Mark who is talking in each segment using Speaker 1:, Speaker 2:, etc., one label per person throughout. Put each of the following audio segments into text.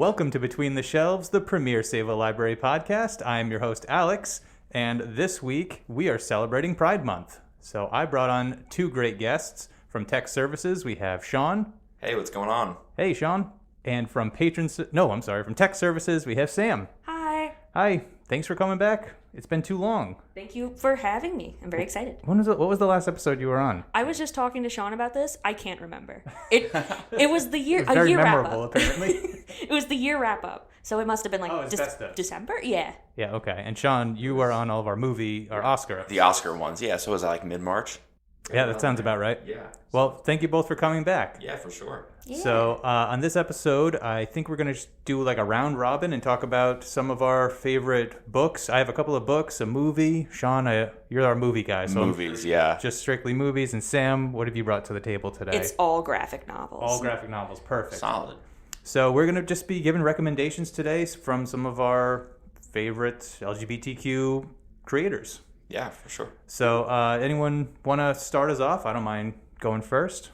Speaker 1: Welcome to Between the Shelves, the premier Save a Library podcast. I'm your host, Alex, and this week we are celebrating Pride Month. So I brought on two great guests. From Tech Services, we have Sean.
Speaker 2: Hey, what's going on?
Speaker 1: Hey, Sean. And from from Tech Services, we have Sam.
Speaker 3: Hi.
Speaker 1: Hi. Thanks for coming back. It's been too long.
Speaker 3: Thank you for having me. I'm very excited.
Speaker 1: What was the last episode you were on?
Speaker 3: I was just talking to Sean about this. I can't remember. It was the year
Speaker 1: It was very
Speaker 3: year
Speaker 1: memorable,
Speaker 3: wrap up.
Speaker 1: apparently.
Speaker 3: It was the year wrap up. So it must have been like
Speaker 1: Festive.
Speaker 3: December? Yeah.
Speaker 1: Yeah, okay. And Sean, you were on all of our Oscar.
Speaker 2: The Oscar ones, yeah. So was that like mid-March?
Speaker 1: Yeah, that sounds about right.
Speaker 2: Yeah.
Speaker 1: Well, thank you both for coming back.
Speaker 2: Yeah, for sure.
Speaker 3: Yeah.
Speaker 1: So on this episode, I think we're going to do like a round robin and talk about some of our favorite books. I have a couple of books, a movie. Sean, you're our movie guy. So
Speaker 2: Movies, yeah.
Speaker 1: Just strictly movies. And Sam, what have you brought to the table today?
Speaker 3: It's all graphic novels.
Speaker 1: All graphic novels. Perfect.
Speaker 2: Solid.
Speaker 1: So we're going to just be giving recommendations today from some of our favorite LGBTQ creators.
Speaker 2: Yeah, for sure.
Speaker 1: So anyone want to start us off? I don't mind going first.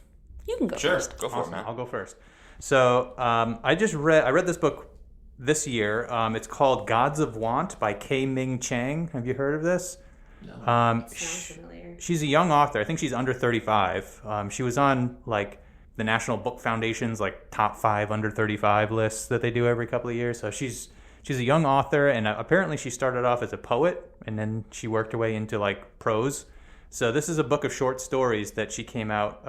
Speaker 3: You can go first.
Speaker 2: Go for
Speaker 1: Awesome.
Speaker 2: it, man.
Speaker 1: I'll go first. So I read this book this year. It's called Gods of Want by K-Ming Chang. Have you heard of this?
Speaker 2: No.
Speaker 3: Sounds familiar.
Speaker 1: She's a young author. I think she's under 35. She was on like the National Book Foundation's like top 5 under 35 lists that they do every couple of years. So she's a young author, and apparently she started off as a poet, and then she worked her way into like prose. So this is a book of short stories that she came out.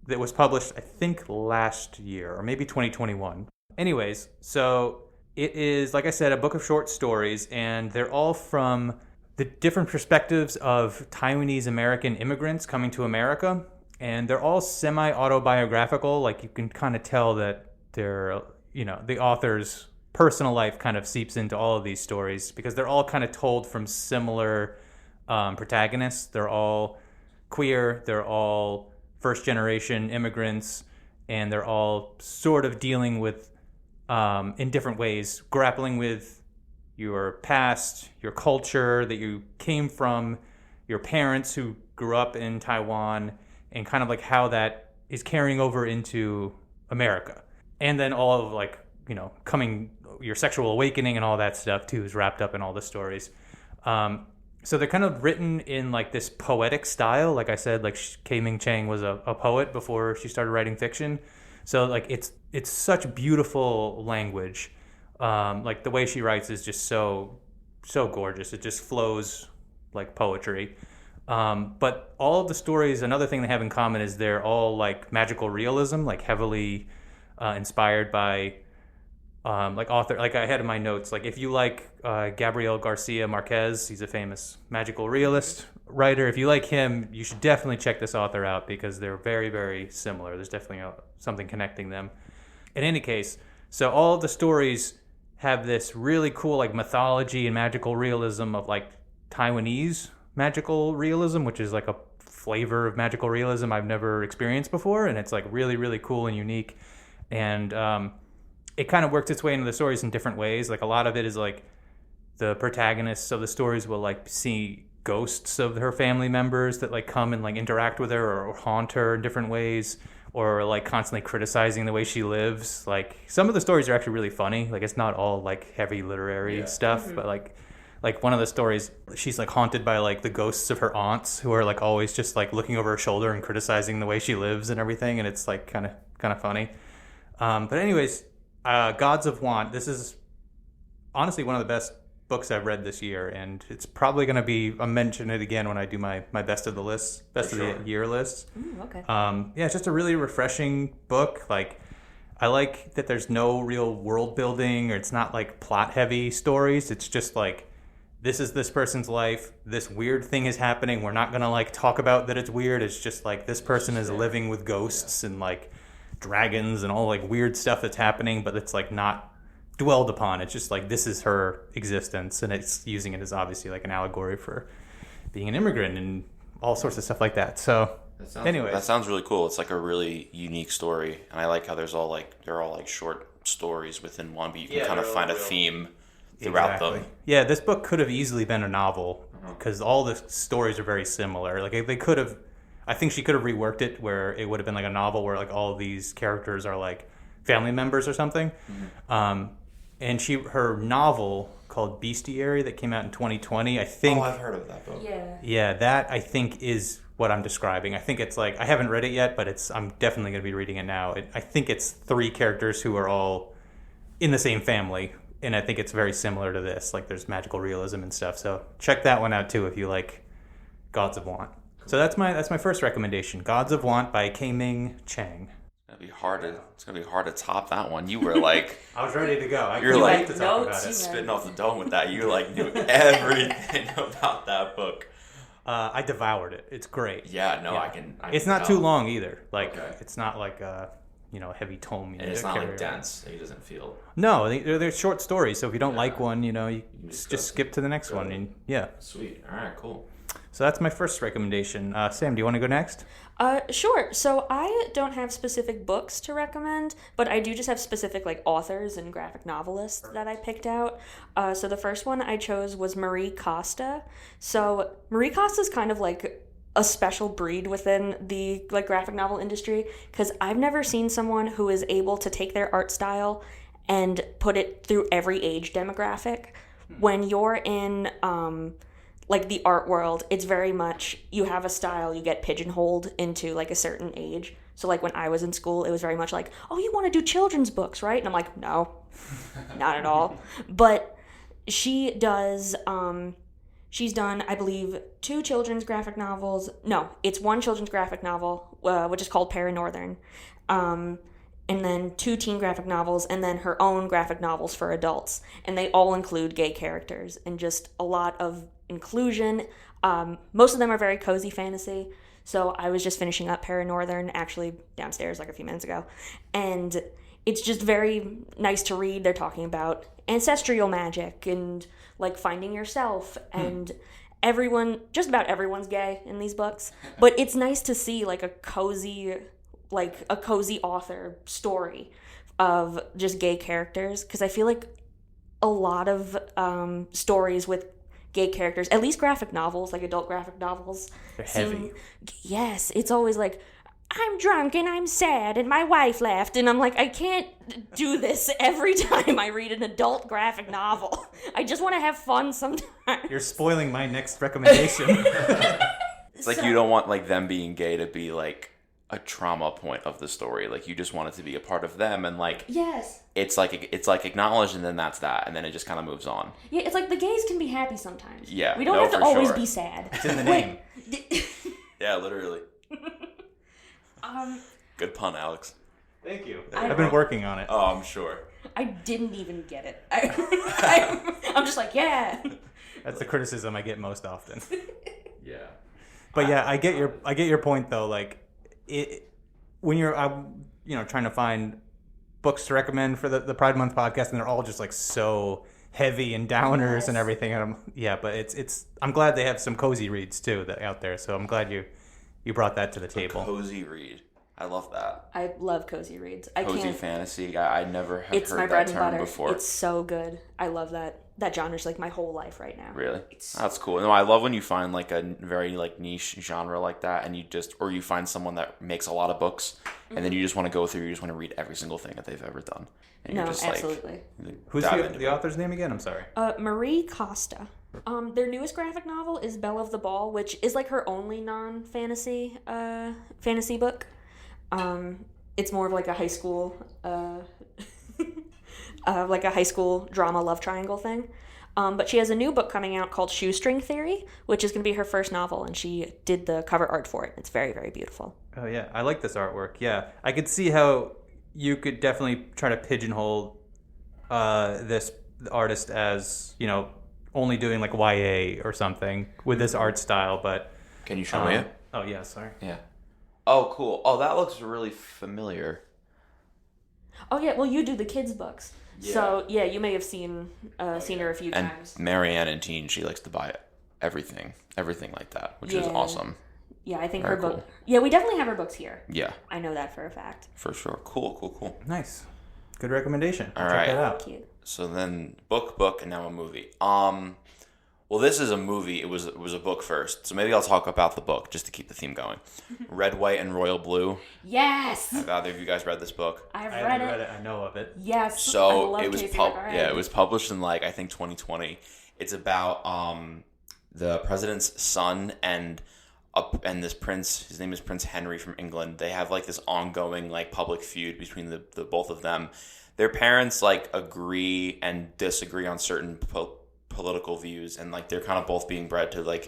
Speaker 1: That was published, I think, last year or maybe 2021. Anyways, so it is, like I said, a book of short stories, and they're all from the different perspectives of Taiwanese American immigrants coming to America, and they're all semi-autobiographical. Like you can kind of tell that they're, the author's personal life kind of seeps into all of these stories because they're all kind of told from similar protagonists. They're all queer, they're all first-generation immigrants, and they're all sort of dealing with, in different ways, grappling with your past, your culture that you came from, your parents who grew up in Taiwan, and kind of like how that is carrying over into America. And then all of like, your sexual awakening and all that stuff too is wrapped up in all the stories. So they're kind of written in like this poetic style. Like I said, like K-Ming Chang was a poet before she started writing fiction. So like it's such beautiful language. Like the way she writes is just so gorgeous. It just flows like poetry. But all of the stories, another thing they have in common is they're all like magical realism, like heavily inspired by author, like I had in my notes, like if you like Gabriel Garcia Marquez, he's a famous magical realist writer. If you like him, you should definitely check this author out because they're very, very similar. There's definitely something connecting them. In any case, so all of the stories have this really cool like mythology and magical realism of like Taiwanese magical realism, which is like a flavor of magical realism I've never experienced before, and it's like really, really cool and unique. And it kind of works its way into the stories in different ways. Like a lot of it is like the protagonists of the stories will like see ghosts of her family members that like come and like interact with her or haunt her in different ways, or like constantly criticizing the way she lives. Like some of the stories are actually really funny. Like it's not all like heavy literary stuff, but like one of the stories, she's like haunted by like the ghosts of her aunts who are like always just like looking over her shoulder and criticizing the way she lives and everything, and it's like kind of funny. But anyways, Gods of Want. This is honestly one of the best books I've read this year, and it's probably going to be, I'll mention it again when I do my best of the year lists.
Speaker 3: Okay.
Speaker 1: It's just a really refreshing book. Like, I like that there's no real world building, or it's not like plot heavy stories. It's just like, this is this person's life. This weird thing is happening. We're not going to like talk about that it's weird. It's just like this person is living with ghosts and like dragons and all like weird stuff that's happening, but it's like not dwelled upon. It's just like this is her existence, and it's using it as obviously like an allegory for being an immigrant and all sorts of stuff like that. So
Speaker 2: that sounds really cool. It's like a really unique story, and I like how they're all like short stories within one, but you can kind of find a theme throughout them.
Speaker 1: Yeah, this book could have easily been a novel because all the stories are very similar. Like they could have, I think she could have reworked it where it would have been like a novel where like all of these characters are like family members or something. And her novel called Bestiary that came out in 2020, I think.
Speaker 2: Oh, I've heard of that book.
Speaker 1: Yeah, that I think is what I'm describing. I think it's like, I haven't read it yet, but I'm definitely going to be reading it now. I think it's 3 characters who are all in the same family, and I think it's very similar to this. Like, there's magical realism and stuff. So check that one out too if you like Gods of Want. So that's my first recommendation, Gods of Want by K-Ming Chang.
Speaker 2: It's gonna be hard to top that one. You were like,
Speaker 1: I was ready to go.
Speaker 2: You're like
Speaker 1: to talk about it.
Speaker 2: Spitting off the dome with that. You like knew everything about that book.
Speaker 1: I devoured it. It's great.
Speaker 2: Yeah, no, yeah.
Speaker 1: It's not too long either. Like, it's not like a heavy tome.
Speaker 2: And it's not like dense. It doesn't feel.
Speaker 1: No, they're short stories. So if you don't like one, you just skip to the next one. And
Speaker 2: Sweet. All right, cool.
Speaker 1: So that's my first recommendation. Sam, do you want to go next?
Speaker 3: Sure. So I don't have specific books to recommend, but I do just have specific like authors and graphic novelists that I picked out. So the first one I chose was Marie Costa. So Marie Costa is kind of like a special breed within the like graphic novel industry, because I've never seen someone who is able to take their art style and put it through every age demographic. When you're in like the art world, it's very much, you have a style, you get pigeonholed into like a certain age. So like when I was in school, it was very much like, oh, you want to do children's books, right? And I'm like, no, not at all. But she does, she's done, I believe, 2 children's graphic novels. No, it's 1 children's graphic novel, which is called Paranorthern. And then 2 teen graphic novels, and then her own graphic novels for adults. And they all include gay characters and just a lot of inclusion. Most of them are very cozy fantasy. So I was just finishing up Paranorthern, actually downstairs like a few minutes ago. And it's just very nice to read. They're talking about ancestral magic and like finding yourself, and just about everyone's gay in these books. But it's nice to see like a cozy author story of just gay characters, because I feel like a lot of stories with gay characters, at least graphic novels, like adult graphic novels,
Speaker 1: they're heavy.
Speaker 3: Yes, it's always like, I'm drunk and I'm sad and my wife left, and I'm like, I can't do this every time I read an adult graphic novel. I just want to have fun sometimes.
Speaker 1: You're spoiling my next recommendation.
Speaker 2: It's like you don't want like them being gay to be like a trauma point of the story. Like you just want it to be a part of them, and like it's like acknowledged, and then that's that, and then it just kind of moves on.
Speaker 3: Yeah, it's like the gays can be happy sometimes.
Speaker 2: Yeah,
Speaker 3: we don't have to always be sad.
Speaker 1: It's in the name.
Speaker 2: Yeah, literally. Good pun, Alex.
Speaker 1: Thank you. I've been working on it.
Speaker 2: Oh, I'm sure.
Speaker 3: I didn't even get it. I'm just like, yeah.
Speaker 1: That's the criticism I get most often.
Speaker 2: Yeah.
Speaker 1: But yeah, I get your point though. Like, when you're trying to find books to recommend for the Pride Month podcast, and they're all just like so heavy and downers and everything. And but I'm glad they have some cozy reads too out there. So I'm glad you brought that to the table.
Speaker 2: A cozy read. I love that.
Speaker 3: I love cozy reads.
Speaker 2: Cozy fantasy. I never have
Speaker 3: it's
Speaker 2: heard
Speaker 3: my bread
Speaker 2: that
Speaker 3: and
Speaker 2: term
Speaker 3: butter.
Speaker 2: before.
Speaker 3: It's so good. I love that. That genre's like my whole life right now.
Speaker 2: Really? That's cool. No, I love when you find like a very like niche genre like that, and you find someone that makes a lot of books, and then you just want to go through, you just want to read every single thing that they've ever done. And
Speaker 3: no,
Speaker 2: you're just
Speaker 3: absolutely.
Speaker 1: Who's the author's name again? I'm sorry.
Speaker 3: Marie Costa. Their newest graphic novel is Belle of the Ball, which is like her only non-fantasy fantasy book. It's more of like a high school drama love triangle thing. But she has a new book coming out called Shoestring Theory, which is going to be her first novel, and she did the cover art for it. It's very, very beautiful.
Speaker 1: Oh, yeah. I like this artwork. Yeah. I could see how you could definitely try to pigeonhole this artist as, only doing like YA or something with this art style, but...
Speaker 2: Can you show me it?
Speaker 1: Oh, yeah, sorry.
Speaker 2: Yeah. Oh, cool. Oh, that looks really familiar.
Speaker 3: Oh, yeah. Well, you do the kids' books. Yeah. So, yeah, you may have seen her a few times.
Speaker 2: And Marianne in Teen, she likes to buy everything like that, which is awesome.
Speaker 3: Yeah, I think
Speaker 2: Very
Speaker 3: her book...
Speaker 2: cool.
Speaker 3: Yeah, we definitely have her books here.
Speaker 2: Yeah.
Speaker 3: I know that for a fact.
Speaker 2: For sure. Cool.
Speaker 1: Nice. Good recommendation.
Speaker 2: All right.
Speaker 1: Check that out.
Speaker 3: Thank you.
Speaker 2: So then book, and now a movie. Well, this is a movie. It was a book first, so maybe I'll talk about the book just to keep the theme going. Red, White, and Royal Blue.
Speaker 3: Yes.
Speaker 2: Have either of you guys read this book?
Speaker 3: I
Speaker 1: haven't read it. I know of it.
Speaker 3: Yes.
Speaker 2: So it was it was published in I think 2020. It's about the president's son and this prince. His name is Prince Henry from England. They have this ongoing public feud between the both of them. Their parents agree and disagree on certain political views, and they're kind of both being bred to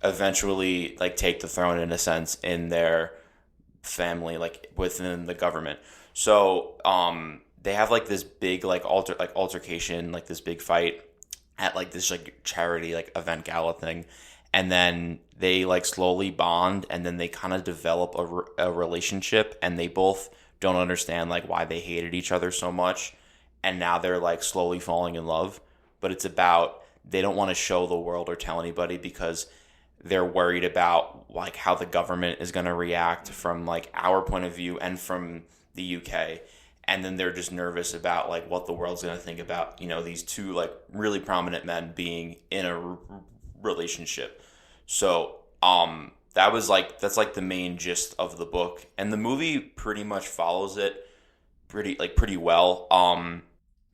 Speaker 2: eventually take the throne in a sense in their family, within the government. So they have this big altercation, this big fight at this charity event gala thing, and then they slowly bond, and then they kind of develop a relationship, and they both don't understand why they hated each other so much, and now they're slowly falling in love. But it's about, they don't want to show the world or tell anybody because they're worried about how the government is going to react from our point of view and from the UK. And then they're just nervous about what the world's going to think about, these two really prominent men being in a relationship. So that's the main gist of the book, and the movie pretty much follows it pretty well.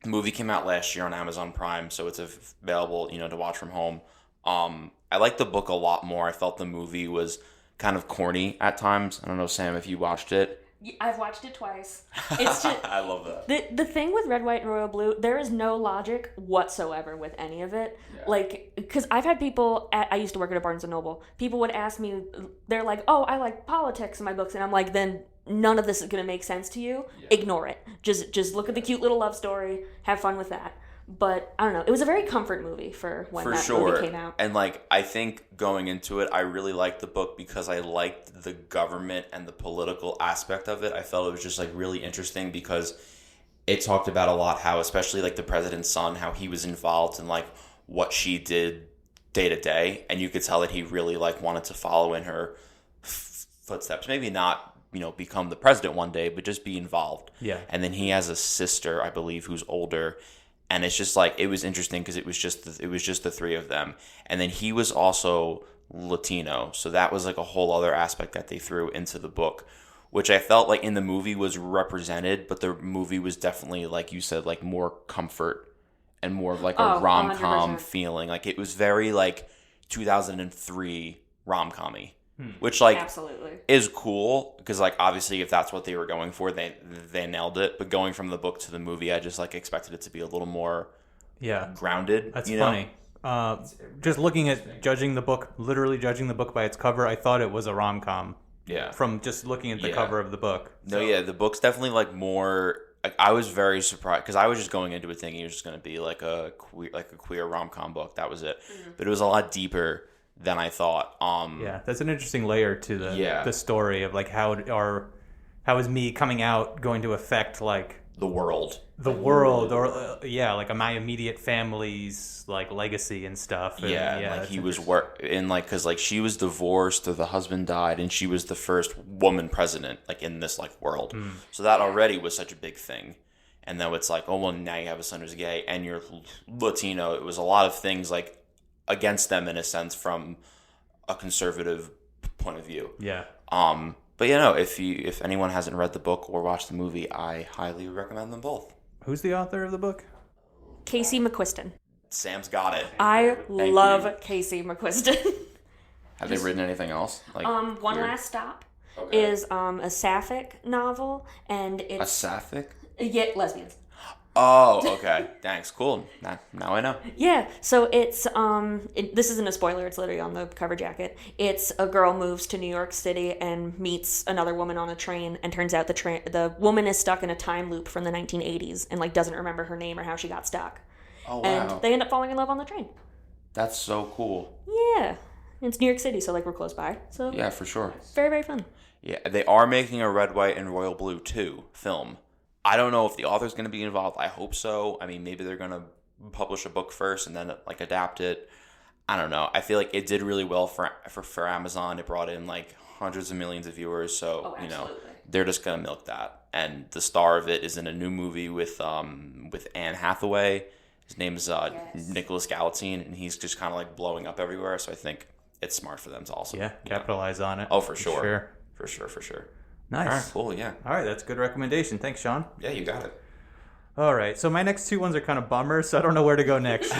Speaker 2: The movie came out last year on Amazon Prime, so it's available to watch from home. I liked the book a lot more. I felt the movie was kind of corny at times. I don't know, Sam, if you watched it.
Speaker 3: I've watched it twice. It's just
Speaker 2: I love that.
Speaker 3: The thing with Red, White, and Royal Blue, there is no logic whatsoever with any of it. Yeah. Because I've had people I used to work at a Barnes & Noble. People would ask me, they're like, oh, I like politics in my books. And I'm like, then none of this is going to make sense to you. Yeah. Ignore it. Just look at the cute little love story. Have fun with that. But I don't know. It was a very comfort movie for when that movie came out.
Speaker 2: And I think going into it, I really liked the book because I liked the government and the political aspect of it. I felt it was just really interesting because it talked about a lot how, especially the president's son, how he was involved in what she did day to day, and you could tell that he really wanted to follow in her footsteps. Maybe not become the president one day, but just be involved.
Speaker 1: Yeah.
Speaker 2: And then he has a sister, I believe, who's older. And it's just it was interesting because it was just the three of them. And then he was also Latino. So that was a whole other aspect that they threw into the book, which I felt in the movie was represented, but the movie was definitely, like you said, more comfort and more of a rom-com 100%. Feeling. It was very 2003 rom-com-y. Which
Speaker 3: absolutely
Speaker 2: is cool because obviously if that's what they were going for, they nailed it. But going from the book to the movie, I just expected it to be a little more grounded.
Speaker 1: That's funny. Just looking at literally judging the book by its cover, I thought it was a rom-com.
Speaker 2: Yeah.
Speaker 1: From just looking at the cover of the book.
Speaker 2: So. No, yeah, the book's definitely more. I was very surprised because I was just going into it thinking it was just going to be a queer rom-com book. That was it. Mm-hmm. But it was a lot deeper than I thought.
Speaker 1: That's an interesting layer to the story of how is me coming out going to affect
Speaker 2: the world,
Speaker 1: or my immediate family's legacy and stuff. And,
Speaker 2: he was because she was divorced or the husband died, and she was the first woman president in this world. So that already was such a big thing. And then it's oh well, now you have a son who's gay and you're Latino. It was a lot of things against them in a sense from a conservative point of view.
Speaker 1: Yeah.
Speaker 2: But if anyone hasn't read the book or watched the movie, I highly recommend them both.
Speaker 1: Who's the author of the book?
Speaker 3: Casey McQuiston.
Speaker 2: Sam's got it.
Speaker 3: I love Casey McQuiston.
Speaker 2: Have they written anything else?
Speaker 3: One
Speaker 2: weird?
Speaker 3: Last Stop is a sapphic novel, and it's
Speaker 2: a sapphic.
Speaker 3: Yeah, lesbians.
Speaker 2: Oh, okay. Thanks. Cool. Now I know.
Speaker 3: Yeah. So it's this isn't a spoiler. It's literally on the cover jacket. It's a girl moves to New York City and meets another woman on a train, and turns out the woman is stuck in a time loop from the 1980s and doesn't remember her name or how she got stuck.
Speaker 2: Oh wow.
Speaker 3: And they end up falling in love on the train.
Speaker 2: That's so cool.
Speaker 3: Yeah. It's New York City, so we're close by. So
Speaker 2: yeah, for sure.
Speaker 3: Very, very fun.
Speaker 2: Yeah, they are making a Red, White, and Royal Blue 2 film. I don't know if the author's going to be involved. I hope so. I mean, maybe they're going to publish a book first and then adapt it. I don't know. I feel it did really well for Amazon. It brought in hundreds of millions of viewers. So, they're just going to milk that. And the star of it is in a new movie with Anne Hathaway. His name is Nicholas Galatine, and he's just kind of like blowing up everywhere. So I think it's smart for them to also
Speaker 1: capitalize on it.
Speaker 2: Oh, for sure. For sure.
Speaker 1: Nice.
Speaker 2: All right, cool, yeah.
Speaker 1: All right, that's a good recommendation. Thanks, Sean.
Speaker 2: Yeah, you got it.
Speaker 1: All right, so my next two ones are kind of bummers, so I don't know where to go next.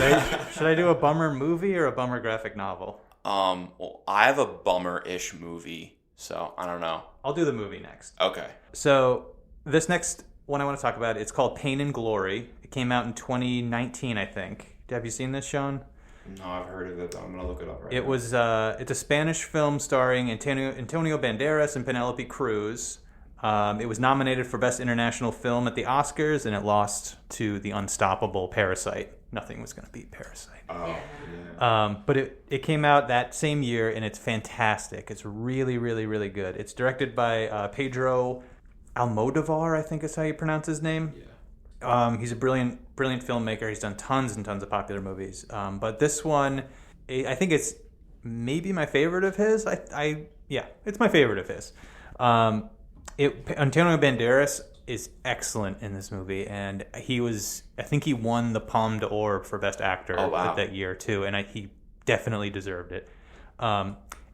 Speaker 1: Should I do a bummer movie or a bummer graphic novel?
Speaker 2: Well, I have a bummer-ish movie, so I don't know.
Speaker 1: I'll do the movie next.
Speaker 2: Okay.
Speaker 1: So this next one I want to talk about, it's called Pain and Glory. It came out in 2019, I think. Have you seen this, Sean?
Speaker 2: No, I've heard of it, but I'm going to look it up right now.
Speaker 1: It was, it's a Spanish film starring Antonio Banderas and Penelope Cruz. It was nominated for Best International Film at the Oscars, and it lost to the unstoppable Parasite. Nothing was going to beat Parasite.
Speaker 2: Oh, yeah.
Speaker 1: But it came out that same year, and it's fantastic. It's really, really, really good. It's directed by Pedro Almodovar, I think is how you pronounce his name. Yeah. He's a brilliant filmmaker. He's done tons and tons of popular movies. But this one, I think it's maybe my favorite of his. It's my favorite of his. Antonio Banderas is excellent in this movie, and I think he won the Palme d'Or for Best Actor that year too, and he definitely deserved it.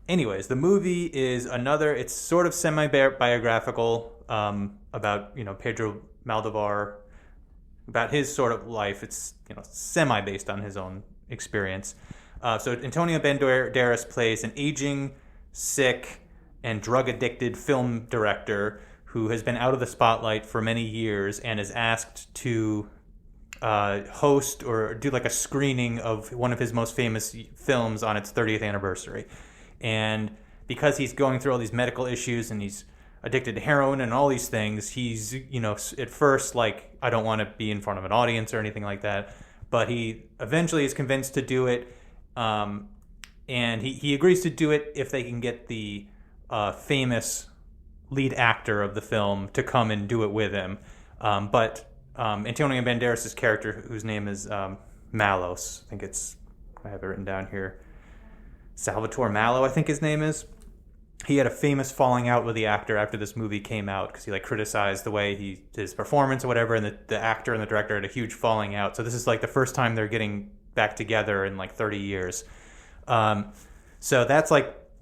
Speaker 1: Anyways, the movie is it's sort of semi-biographical about, Pedro Almodovar, about his sort of life. It's, semi-based on his own experience. So Antonio Banderas plays an aging, sick, and drug-addicted film director who has been out of the spotlight for many years and is asked to host or do like a screening of one of his most famous films on its 30th anniversary. And because he's going through all these medical issues and he's addicted to heroin and all these things, he's, at first like, I don't want to be in front of an audience or anything like that. But he eventually is convinced to do it. And he agrees to do it if they can get the famous lead actor of the film to come and do it with him. But Antonio Banderas' character, whose name is Malos, I have it written down here. Salvatore Malo, I think his name is. He had a famous falling out with the actor after this movie came out because he criticized the way his performance or whatever, and the actor and the director had a huge falling out. So this is the first time they're getting back together in 30 years. So that's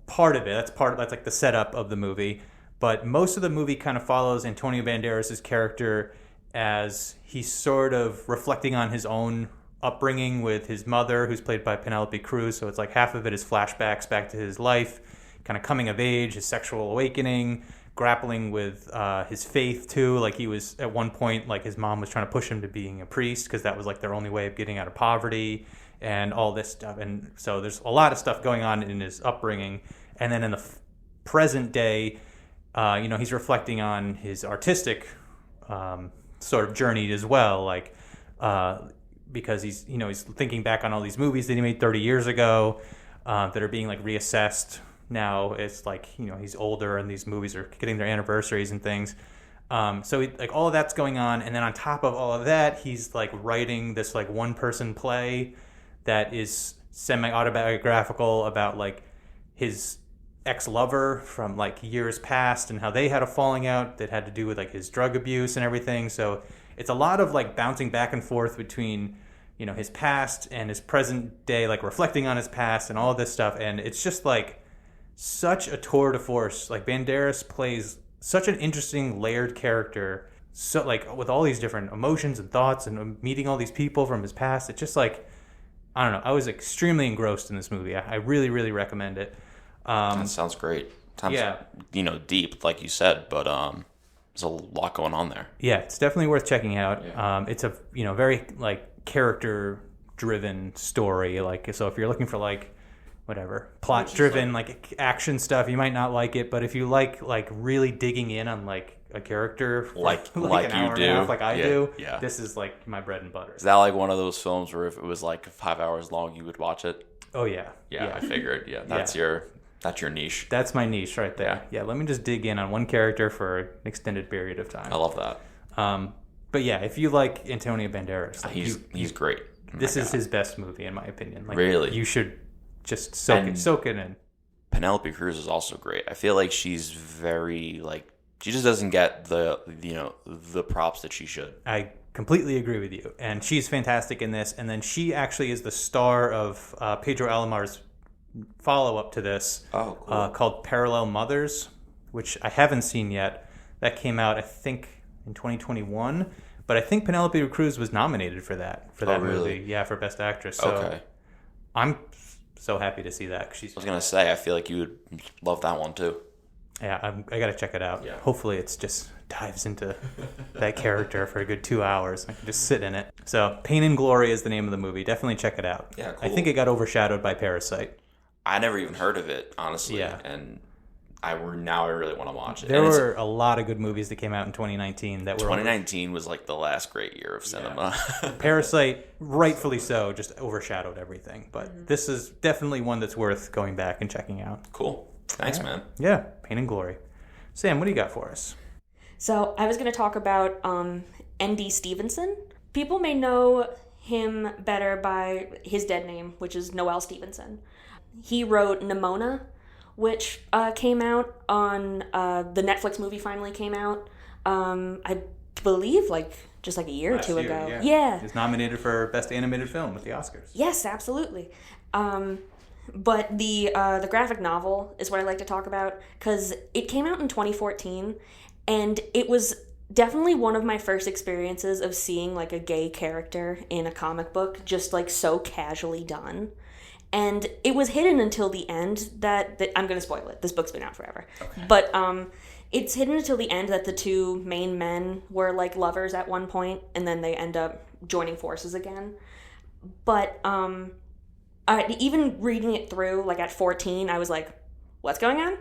Speaker 1: part of it. That's the setup of the movie. But most of the movie kind of follows Antonio Banderas' character as he's sort of reflecting on his own upbringing with his mother, who's played by Penelope Cruz. So it's half of it is flashbacks back to his life, kind of coming of age, his sexual awakening, grappling with his faith too. He was at one point, his mom was trying to push him to being a priest because that was their only way of getting out of poverty and all this stuff. And so there's a lot of stuff going on in his upbringing. And then in the present day, he's reflecting on his artistic sort of journey as well, because he's thinking back on all these movies that he made 30 years ago that are being reassessed now. It's he's older and these movies are getting their anniversaries and things. So all of that's going on, and then on top of all of that, he's writing this one-person play that is semi-autobiographical about his ex-lover from years past and how they had a falling out that had to do with his drug abuse and everything. So it's a lot of bouncing back and forth between his past and his present day, reflecting on his past and all this stuff. And it's just such a tour de force. Banderas plays such an interesting layered character, so with all these different emotions and thoughts and meeting all these people from his past. It's just I don't know, I was extremely engrossed in this movie. I really, really recommend it.
Speaker 2: That sounds great. Sounds, deep, like you said, but there's a lot going on there.
Speaker 1: Yeah, it's definitely worth checking out. Yeah. It's a very character driven story. So if you're looking for whatever plot driven action stuff, you might not like it. But if you like really digging in on a character for
Speaker 2: like
Speaker 1: an hour
Speaker 2: you do,
Speaker 1: and a half, I do,
Speaker 2: yeah,
Speaker 1: this is my bread and butter.
Speaker 2: Is that one of those films where if it was 5 hours long, you would watch it?
Speaker 1: Oh yeah.
Speaker 2: I figured. Yeah, that's your niche.
Speaker 1: That's my niche right there. Yeah, let me just dig in on one character for an extended period of time.
Speaker 2: I love that.
Speaker 1: But yeah, if you like Antonio Banderas,
Speaker 2: he's great.
Speaker 1: This is his best movie in my opinion.
Speaker 2: Really,
Speaker 1: you should just soak it in.
Speaker 2: Penelope Cruz is also great. I feel she's very she just doesn't get the props that she should.
Speaker 1: I completely agree with you. And she's fantastic in this. And then she actually is the star of Pedro Almodovar's follow-up to this called Parallel Mothers, which I haven't seen yet. That came out, I think, in 2021. But I think Penelope Cruz was nominated for that movie. Yeah, for Best Actress. So I'm so happy to see that. I
Speaker 2: was going to say, I feel like you would love that one too.
Speaker 1: Yeah, I got to check it out. Yeah. Hopefully it's just dives into that character for a good 2 hours. I can just sit in it. So Pain and Glory is the name of the movie. Definitely check it out.
Speaker 2: Yeah, cool.
Speaker 1: I think it got overshadowed by Parasite.
Speaker 2: I never even heard of it, honestly. Yeah. And now I really want to watch it.
Speaker 1: There were a lot of good movies that came out in 2019 that were
Speaker 2: 2019 was like the last great year of cinema.
Speaker 1: Yeah. Parasite, rightfully so, just overshadowed everything. But this is definitely one that's worth going back and checking out.
Speaker 2: Cool. Thanks, man.
Speaker 1: Yeah, Pain and Glory. Sam, what do you got for us?
Speaker 3: So I was going to talk about N.D. Stevenson. People may know him better by his dead name, which is Noel Stevenson. He wrote Nimona, which came out on the Netflix movie finally came out. I believe just a year or two ago. Yeah.
Speaker 1: He was nominated for Best Animated Film with the Oscars.
Speaker 3: Yes, absolutely. But the graphic novel is what I like to talk about because it came out in 2014, and it was definitely one of my first experiences of seeing a gay character in a comic book just so casually done. And it was hidden until the end that I'm going to spoil it. This book's been out forever. Okay. But it's hidden until the end that the two main men were lovers at one point, and then they end up joining forces again. But even reading it through, at 14, I was like, what's going on?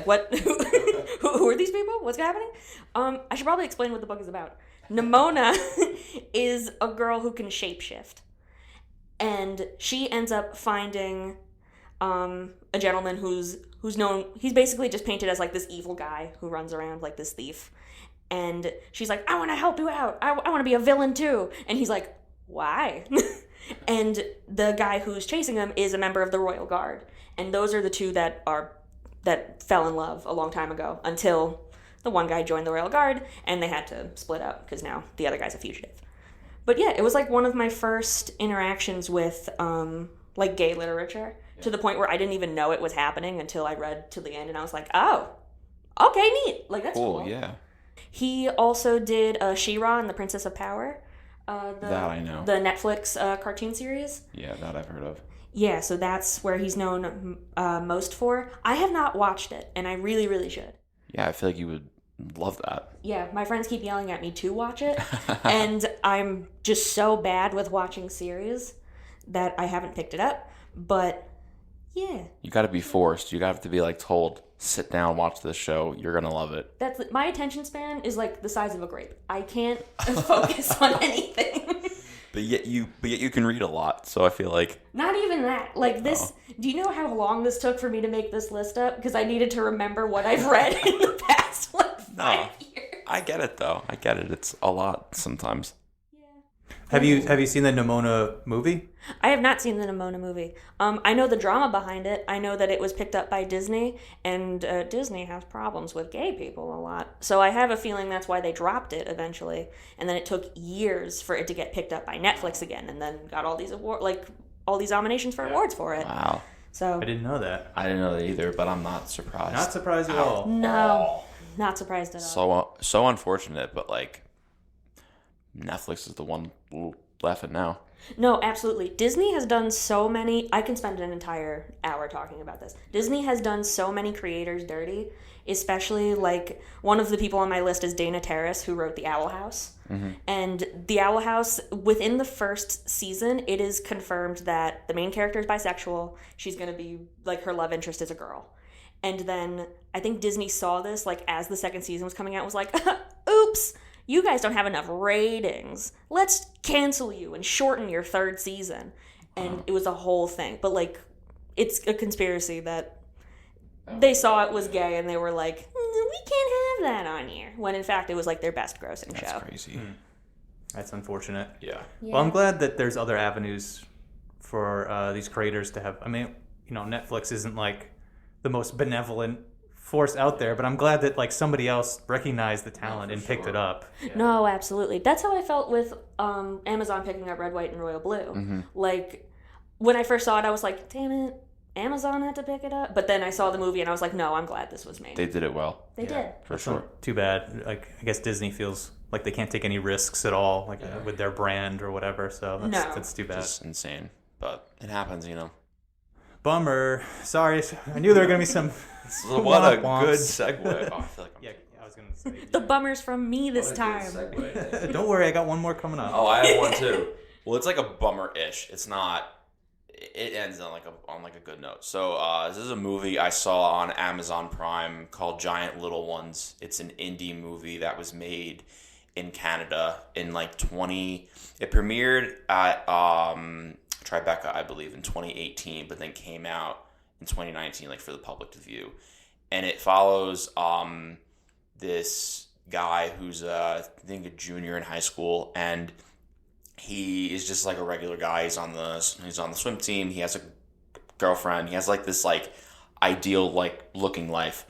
Speaker 3: What? Who are these people? What's happening? I should probably explain what the book is about. Nimona is a girl who can shapeshift. And she ends up finding a gentleman who's known, he's basically just painted as this evil guy who runs around like this thief. And she's like, I want to help you out. I want to be a villain too. And he's like, why? And the guy who's chasing him is a member of the Royal Guard. And those are the two that fell in love a long time ago until the one guy joined the Royal Guard and they had to split up because now the other guy's a fugitive. But yeah, it was one of my first interactions with gay literature to the point where I didn't even know it was happening until I read to the end and I was like, oh, okay, neat. That's cool.
Speaker 2: Yeah.
Speaker 3: He also did She-Ra and the Princess of Power.
Speaker 2: That I know.
Speaker 3: The Netflix cartoon series.
Speaker 2: Yeah, that I've heard of.
Speaker 3: Yeah, so that's where he's known most for. I have not watched it, and I really, really should.
Speaker 2: Yeah, I feel like you would love that.
Speaker 3: Yeah, my friends keep yelling at me to watch it, and I'm just so bad with watching series that I haven't picked it up, but yeah.
Speaker 2: You gotta be forced. You have to be told, sit down, watch this show, you're gonna love it.
Speaker 3: My attention span is the size of a grape. I can't focus on anything.
Speaker 2: But yet you can read a lot, so I feel like...
Speaker 3: Not even that. This... Oh. Do you know how long this took for me to make this list up? Because I needed to remember what I've read in the past 5 years.
Speaker 2: I get it, though. I get it. It's a lot sometimes.
Speaker 3: Yeah.
Speaker 1: Have you seen the Nimona movie?
Speaker 3: I have not seen the Nimona movie. I know the drama behind it. I know that it was picked up by Disney, and Disney has problems with gay people a lot. So I have a feeling that's why they dropped it eventually, and then it took years for it to get picked up by Netflix again, and then got all these all these nominations for awards for it.
Speaker 2: Wow.
Speaker 3: So
Speaker 1: I didn't know that.
Speaker 2: I didn't know that either, but I'm not surprised.
Speaker 1: Not surprised at all.
Speaker 3: No, not surprised at all.
Speaker 2: So unfortunate, but Netflix is the one laughing now.
Speaker 3: No, absolutely. Disney has done so many... I can spend an entire hour talking about this. Disney has done so many creators dirty, especially one of the people on my list is Dana Terrace, who wrote The Owl House. Mm-hmm. And The Owl House, within the first season, it is confirmed that the main character is bisexual. She's going to be, her love interest is a girl. And then I think Disney saw this, as the second season was coming out, was like, oops, you guys don't have enough ratings. Let's cancel you and shorten your third season. And it was a whole thing. But, it's a conspiracy that they saw it was gay and they were like, we can't have that on here. When, in fact, it was, their best grossing show.
Speaker 2: That's crazy.
Speaker 1: That's unfortunate.
Speaker 2: Yeah.
Speaker 1: Well, I'm glad that there's other avenues for these creators to have... Netflix isn't, the most benevolent force out there, but I'm glad that like somebody else recognized the talent and picked it up.
Speaker 3: Yeah. No, absolutely. That's how I felt with Amazon picking up Red, White, and Royal Blue. Mm-hmm. Like, when I first saw it, I was like, damn it, Amazon had to pick it up. But then I saw the movie and I was like, no, I'm glad this was made.
Speaker 2: They did it well.
Speaker 3: They did.
Speaker 2: For sure.
Speaker 1: Too bad. Like, I guess Disney feels like they can't take any risks at all, like with their brand or whatever. So that's too bad.
Speaker 2: It's insane. But it happens,
Speaker 1: Bummer. Sorry. I knew there were going to be some...
Speaker 2: What a good segue. Oh, I feel like
Speaker 1: I was going to say...
Speaker 3: The bummers from me this time.
Speaker 1: Don't worry, I got one more coming up.
Speaker 2: Oh, I have one too. Well, it's like a bummer-ish. It's not... It ends on a good note. So this is a movie I saw on Amazon Prime called Giant Little Ones. It's an indie movie that was made in Canada in like 20... It premiered at Tribeca, I believe, in 2018, but then came out in 2019, like for the public to view. And it follows this guy who's I think a junior in high school, and he is just like a regular guy. He's on the swim team. He has a girlfriend. He has like this like ideal like looking life.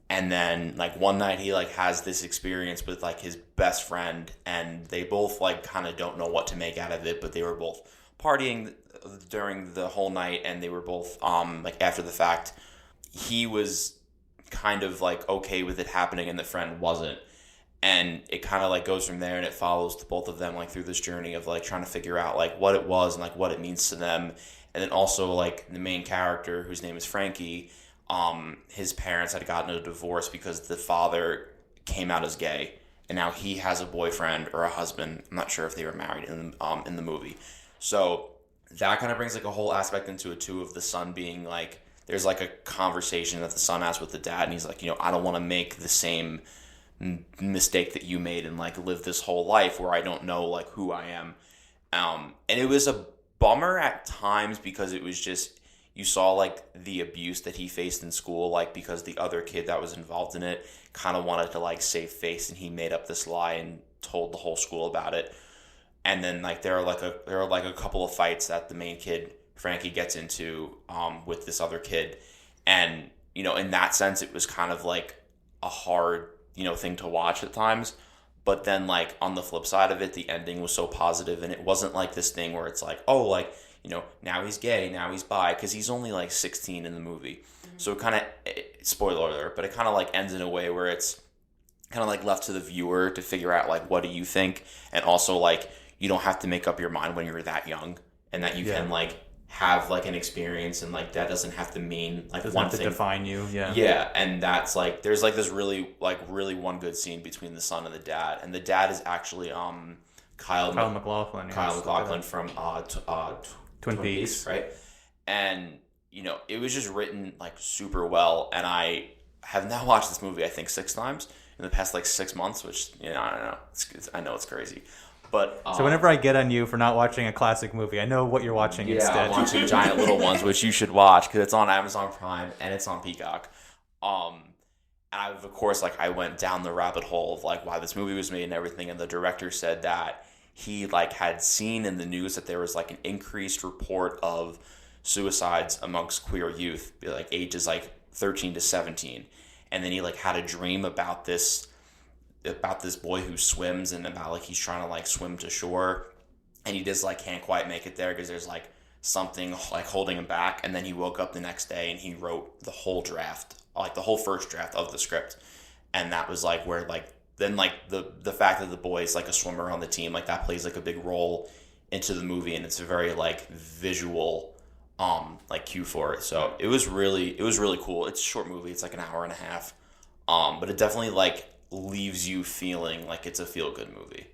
Speaker 2: And then like one night he like has this experience with like his best friend, and they both like kind of don't know what to make out of it, but they were both partying during the whole night, and they were both like after the fact he was kind of like okay with it happening and the friend wasn't. And it kind of like goes from there, and it follows the both of them like through this journey of like trying to figure out like what it was and like what it means to them. And then also like the main character, whose name is Frankie, his parents had gotten a divorce because the father came out as gay, and now he has a boyfriend or a husband. I'm not sure if they were married in the movie. So that kind of brings like a whole aspect into it too, of the son being like, there's like a conversation that the son has with the dad, and he's like, I don't want to make the same mistake that you made and like live this whole life where I don't know like who I am. And it was a bummer at times because it was just, you saw like the abuse that he faced in school, like because the other kid that was involved in it kind of wanted to like save face, and he made up this lie and told the whole school about it. And then like there are a couple of fights that the main kid Frankie gets into with this other kid, and in that sense it was kind of like a hard thing to watch at times. But then like on the flip side of it, the ending was so positive, and it wasn't like this thing where it's like, oh, like now he's gay, now he's bi, because he's only like 16 in the movie. Mm-hmm. So it kind of, spoiler alert, but it kind of like ends in a way where it's kind of like left to the viewer to figure out like, what do you think? And also like, you don't have to make up your mind when you're that young, and that you can like have like an experience, and like that doesn't have to mean like
Speaker 1: doesn't
Speaker 2: one
Speaker 1: have to
Speaker 2: thing
Speaker 1: define you.
Speaker 2: Yeah, and that's like there's like this really one good scene between the son and the dad is actually Kyle
Speaker 1: MacLachlan.
Speaker 2: Kyle MacLachlan from
Speaker 1: Twin Peaks,
Speaker 2: right? And it was just written like super well, and I have now watched this movie I think 6 times in the past like 6 months, which I don't know. I know it's crazy. But,
Speaker 1: so whenever I get on you for not watching a classic movie, I know what you're watching instead.
Speaker 2: I'm watching Giant Little Ones, which you should watch because it's on Amazon Prime and it's on Peacock. And of course, like I went down the rabbit hole of like why this movie was made and everything. And the director said that he like had seen in the news that there was like an increased report of suicides amongst queer youth, like ages like 13 to 17. And then he like had a dream about this boy who swims, and about like he's trying to like swim to shore, and he just like can't quite make it there because there's like something like holding him back. And then he woke up the next day and he wrote the whole draft, like the whole first draft of the script. And that was like where like then like the fact that the boy is like a swimmer on the team, like that plays like a big role into the movie, and it's a very like visual like cue for it. So it was really cool. It's a short movie, it's like an hour and a half, but it definitely like leaves you feeling like it's a feel-good movie.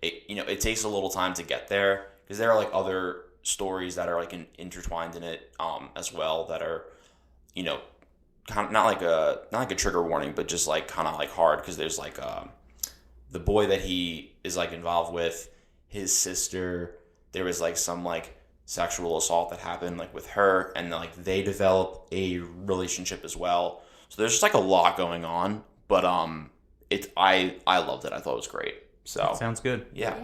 Speaker 2: It takes a little time to get there because there are like other stories that are like intertwined in it as well that are kind of not like a trigger warning, but just like kind of like hard, because there's like the boy that he is like involved with, his sister, there was like some like sexual assault that happened like with her, and like they develop a relationship as well. So there's just like a lot going on, but I loved it. I thought it was great. So
Speaker 1: sounds good.
Speaker 2: Yeah.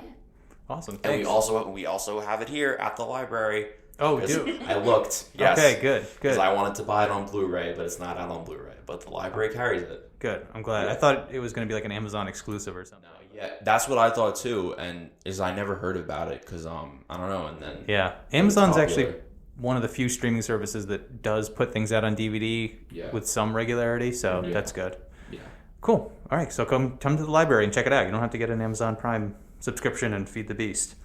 Speaker 1: Awesome.
Speaker 2: Thanks. And we also have it here at the library.
Speaker 1: Oh, dude.
Speaker 2: I looked. Yes.
Speaker 1: Okay, good.
Speaker 2: Because I wanted to buy it on Blu-ray, but it's not out on Blu-ray. But the library carries it.
Speaker 1: Good. I'm glad. I thought it was going to be like an Amazon exclusive or something.
Speaker 2: No, yeah, that's what I thought too. And I never heard about it because I don't know. And then
Speaker 1: Amazon's actually one of the few streaming services that does put things out on DVD with some regularity. So that's good. Yeah. Cool. All right. So come to the library and check it out. You don't have to get an Amazon Prime subscription and feed the beast.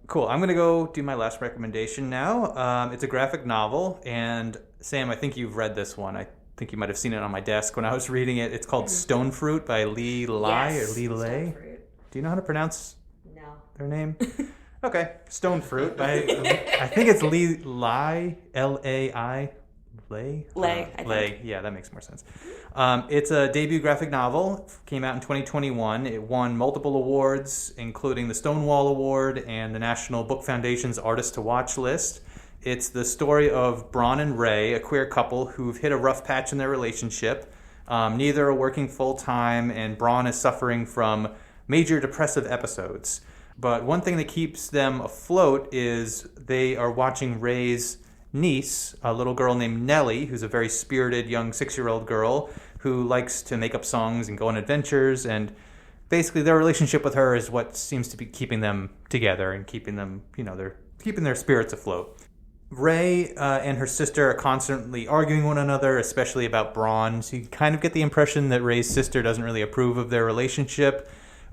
Speaker 1: Cool. I'm going to go do my last recommendation now. It's a graphic novel, and Sam, I think you've read this one. I think you might have seen it on my desk when I was reading it. It's called Stone Fruit by Lee Lai or Lee Lai. Do you know how to pronounce their name? Okay. Stone Fruit by, I think it's Lee Lai, L-A-I. Lay. Yeah, that makes more sense. It's a debut graphic novel. Came out in 2021. It won multiple awards, including the Stonewall Award and the National Book Foundation's Artist to Watch list. It's the story of Braun and Ray, a queer couple who've hit a rough patch in their relationship. Neither are working full-time, and Braun is suffering from major depressive episodes. But one thing that keeps them afloat is they are watching Ray's niece, a little girl named Nellie, who's a very spirited young 6-year-old girl who likes to make up songs and go on adventures, and basically their relationship with her is what seems to be keeping them together and keeping them, they're keeping their spirits afloat. Ray and her sister are constantly arguing one another, especially about Braun, so you kind of get the impression that Ray's sister doesn't really approve of their relationship,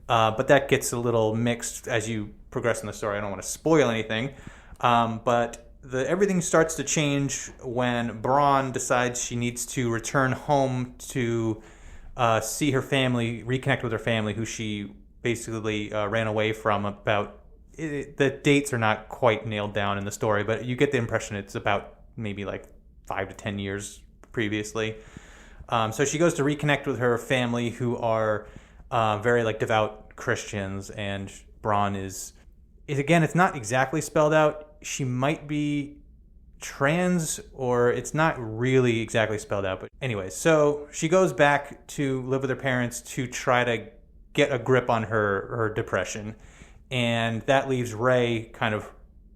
Speaker 1: but that gets a little mixed as you progress in the story. I don't want to spoil anything, but everything starts to change when Braun decides she needs to return home to see her family, reconnect with her family, who she basically ran away from about. The dates are not quite nailed down in the story, but you get the impression it's about maybe like 5 to 10 years previously. So she goes to reconnect with her family, who are very like devout Christians, and Braun is again, it's not exactly spelled out. She might be trans, or it's not really exactly spelled out. But anyway, so she goes back to live with her parents to try to get a grip on her depression. And that leaves Ray kind of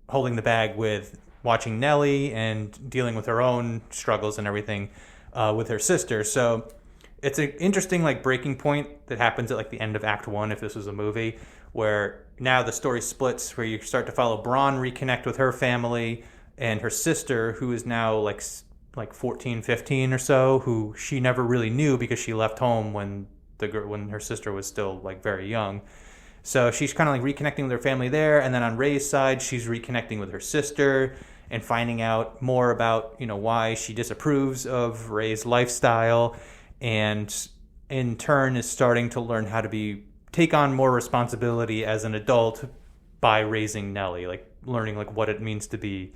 Speaker 1: holding the bag with watching Nellie and dealing with her own struggles and everything with her sister. So it's an interesting like breaking point that happens at like the end of Act 1, if this was a movie, where now the story splits, where you start to follow Braun reconnect with her family and her sister, who is now like 14, 15 or so, who she never really knew because she left home when her sister was still like very young. So she's kind of like reconnecting with her family there, and then on Ray's side, she's reconnecting with her sister and finding out more about why she disapproves of Ray's lifestyle, and in turn is starting to learn how to take on more responsibility as an adult by raising Nellie, like learning like what it means to be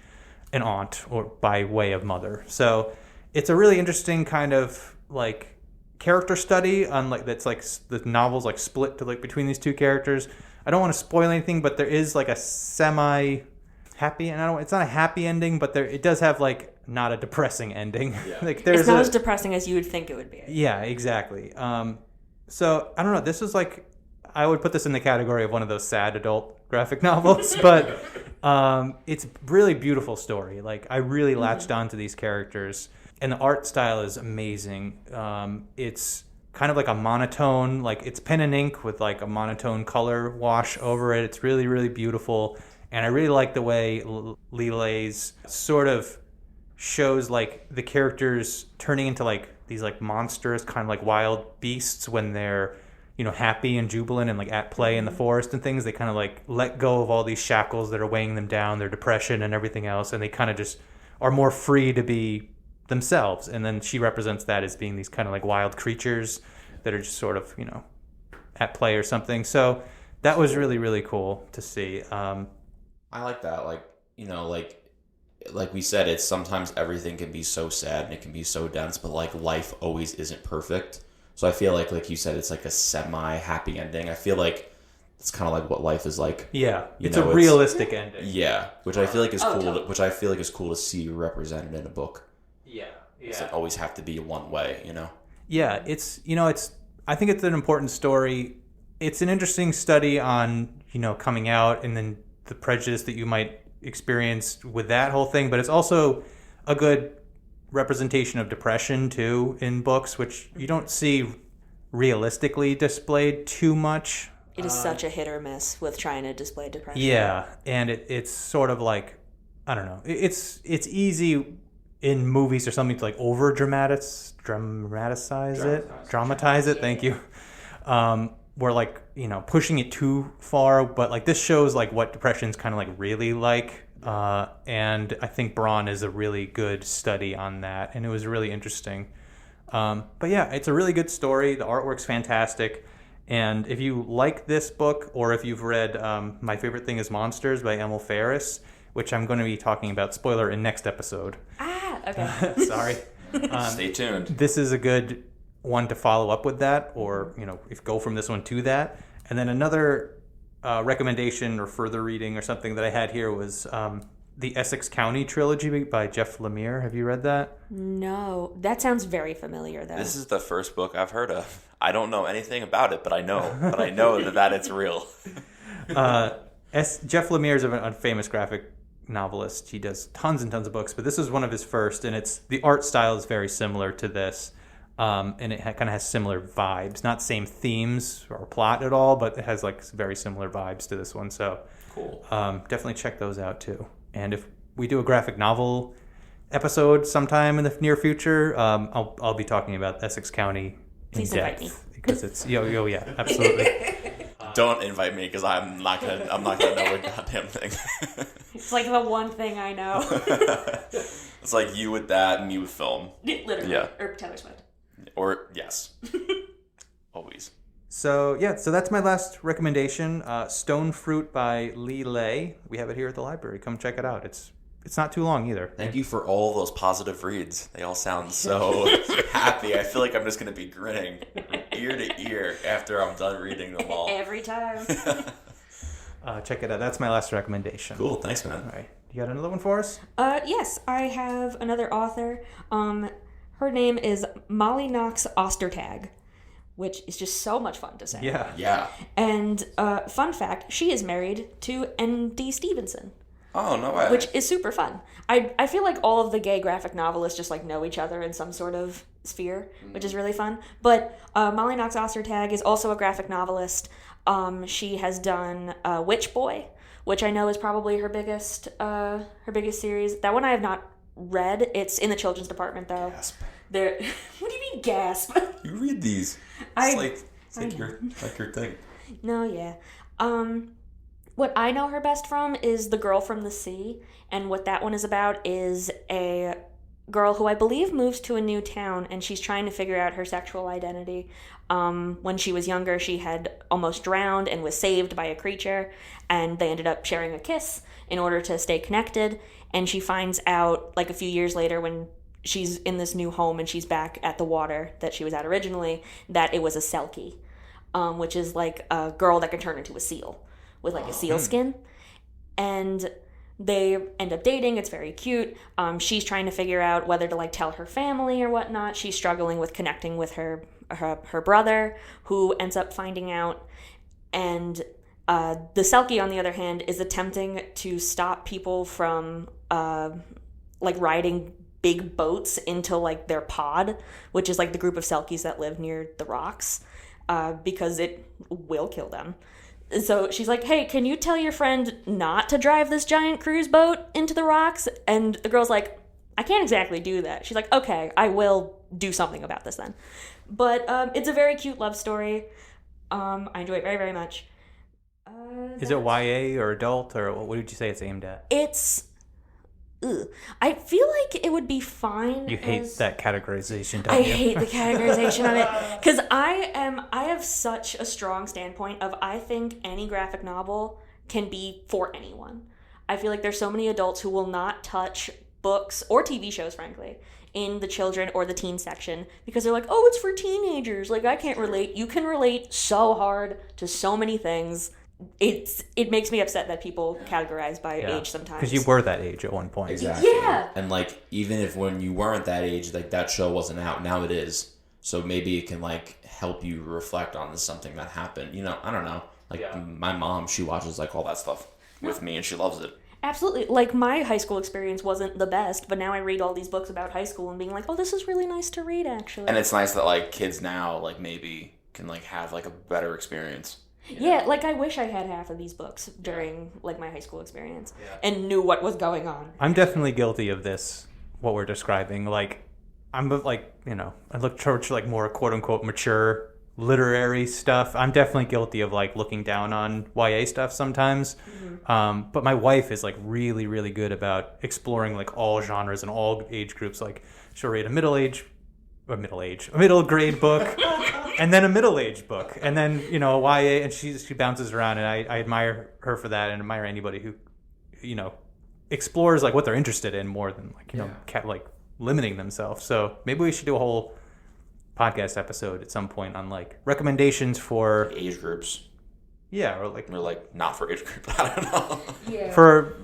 Speaker 1: an aunt or by way of mother. So it's a really interesting kind of like character study on like that's like the novel's like split to like between these two characters. I don't want to spoil anything, but there is like a semi happy, and it's not a happy ending, but it does have like not a depressing ending.
Speaker 2: Yeah.
Speaker 3: Like it's not as depressing as you would think it would be.
Speaker 1: Yeah, exactly. So I don't know. This is like, I would put this in the category of one of those sad adult graphic novels, but it's really beautiful story. Like I really latched onto these characters, and the art style is amazing. It's kind of like a monotone, like it's pen and ink with like a monotone color wash over it. It's really, really beautiful. And I really like the way Lee Lai's sort of shows like the characters turning into like these like monsters, kind of like wild beasts when they're, happy and jubilant and like at play in the forest and things. They kind of like let go of all these shackles that are weighing them down, their depression and everything else. And they kind of just are more free to be themselves. And then she represents that as being these kind of like wild creatures that are just sort of, at play or something. So that was really, really cool to see.
Speaker 2: I like that. Like we said, it's sometimes everything can be so sad and it can be so dense, but like life always isn't perfect. So I feel like you said, it's like a semi-happy ending. I feel like it's kind of like what life is like.
Speaker 1: Yeah, it's a realistic ending.
Speaker 2: Yeah, which I feel like is cool. Which I feel like is cool to see represented in a book.
Speaker 1: Yeah.
Speaker 2: It doesn't always have to be one way,
Speaker 1: Yeah, it's I think it's an important story. It's an interesting study on coming out and then the prejudice that you might experience with that whole thing, but it's also a good representation of depression too in books, which you don't see realistically displayed too much.
Speaker 3: It is such a hit or miss with trying to display depression.
Speaker 1: Yeah, and it's sort of like, I don't know, it's easy in movies or something to like over dramatize it. Thank you. We're like, pushing it too far, but like this shows like what depression's kind of like really like. And I think Braun is a really good study on that, and it was really interesting. But yeah, it's a really good story. The artwork's fantastic. And if you like this book, or if you've read My Favorite Thing is Monsters by Emil Ferris, which I'm going to be talking about, spoiler, in next episode.
Speaker 3: Okay.
Speaker 1: Sorry.
Speaker 2: Stay tuned.
Speaker 1: This is a good one to follow up with that, or, if go from this one to that. And then another recommendation or further reading or something that I had here was the Essex County trilogy by Jeff Lemire. Have you read that?
Speaker 3: No. That sounds very familiar, though.
Speaker 2: This is the first book I've heard of. I don't know anything about it, but I know that it's real.
Speaker 1: Jeff Lemire is a famous graphic novelist. He does tons and tons of books, but this is one of his first, and the art style is very similar to this, and it kind of has similar vibes. Not same themes or plot at all, but it has like very similar vibes to this one. So
Speaker 2: cool.
Speaker 1: Definitely check those out too. And if we do a graphic novel episode sometime in the near future, I'll be talking about Essex County in
Speaker 3: Please
Speaker 1: depth,
Speaker 3: invite me.
Speaker 1: because it's yeah, absolutely.
Speaker 2: Don't invite me, because I'm not gonna know a goddamn thing.
Speaker 3: It's like the one thing I know.
Speaker 2: It's like you with that, and me with film.
Speaker 3: Literally.
Speaker 2: Yeah.
Speaker 3: Or Taylor Swift.
Speaker 2: Or yes. Always.
Speaker 1: So that's my last recommendation. Stone Fruit by Lee Lai. We have it here at the library. Come check it out. It's not too long either.
Speaker 2: Thank you for all those positive reads. They all sound so happy. I feel like I'm just going to be grinning from ear to ear after I'm done reading them all.
Speaker 3: Every time.
Speaker 1: Check it out. That's my last recommendation.
Speaker 2: Cool. Thanks, man.
Speaker 1: All right. You got another one for us?
Speaker 3: Yes, I have another author. Her name is Molly Knox Ostertag, which is just so much fun to say.
Speaker 2: Yeah.
Speaker 3: And fun fact, she is married to N.D. Stevenson.
Speaker 2: Oh, no way.
Speaker 3: Which is super fun. I feel like all of the gay graphic novelists just like know each other in some sort of sphere, which is really fun. But Molly Knox Ostertag is also a graphic novelist. She has done Witch Boy, which I know is probably her biggest series. That one I have not read. It's in the children's department though.
Speaker 2: Gasp.
Speaker 3: What do you mean gasp?
Speaker 2: You read these. It's like your thing.
Speaker 3: No, yeah. What I know her best from is The Girl from the Sea, and what that one is about is a girl who I believe moves to a new town, and she's trying to figure out her sexual identity. When she was younger, she had almost drowned and was saved by a creature, and they ended up sharing a kiss in order to stay connected, and she finds out, like a few years later when she's in this new home and she's back at the water that she was at originally, that it was a selkie, which is like a girl that can turn into a seal with like a seal skin. And they end up dating. It's very cute. She's trying to figure out whether to like tell her family or whatnot. She's struggling with connecting with her brother, who ends up finding out. And the selkie, on the other hand, is attempting to stop people from like riding big boats into like their pod, which is like the group of selkies that live near the rocks, because it will kill them. So she's like, hey, can you tell your friend not to drive this giant cruise boat into the rocks? And the girl's like, I can't exactly do that. She's like, okay, I will do something about this then. But it's a very cute love story. I enjoy it very, very much.
Speaker 1: Is it YA or adult, or what would you say it's aimed at?
Speaker 3: It's... I feel like it would be fine.
Speaker 1: You hate that categorization, don't you?
Speaker 3: I hate the categorization of it, because I have such a strong standpoint of I think any graphic novel can be for anyone. I feel like there's so many adults who will not touch books or TV shows, frankly, in the children or the teen section, because they're like, oh, it's for teenagers. Like, I can't relate. You can relate so hard to so many things. It makes me upset that people categorize by age sometimes.
Speaker 1: Because you were that age at one point.
Speaker 2: Exactly.
Speaker 3: Yeah.
Speaker 2: And like, even if when you weren't that age, like that show wasn't out, now it is. So maybe it can like help you reflect on something that happened. You know, I don't know. Like my mom, she watches like all that stuff with me and she loves it.
Speaker 3: Absolutely. Like, my high school experience wasn't the best, but now I read all these books about high school and being like, oh, this is really nice to read, actually.
Speaker 2: And it's nice that, like, kids now, like, maybe can, like, have, like, a better experience.
Speaker 3: Yeah, like, I wish I had half of these books during, like, my high school experience and knew what was going on.
Speaker 1: I'm definitely guilty of this, what we're describing. Like, I'm, like, you know, I look towards, like, more quote-unquote mature literary stuff. I'm definitely guilty of, like, looking down on YA stuff sometimes. Mm-hmm. But my wife is, like, really, really good about exploring, like, all genres and all age groups. Like, she'll read a middle grade book, and then a middle-aged book, and then, you know, a YA, and she bounces around, and I admire her for that, and admire anybody who, you know, explores, like, what they're interested in more than, like, you know, like, limiting themselves. So maybe we should do a whole podcast episode at some point on, like, recommendations for
Speaker 2: age groups.
Speaker 1: Yeah, or
Speaker 2: like not for age groups. I don't know.
Speaker 3: Yeah.
Speaker 1: For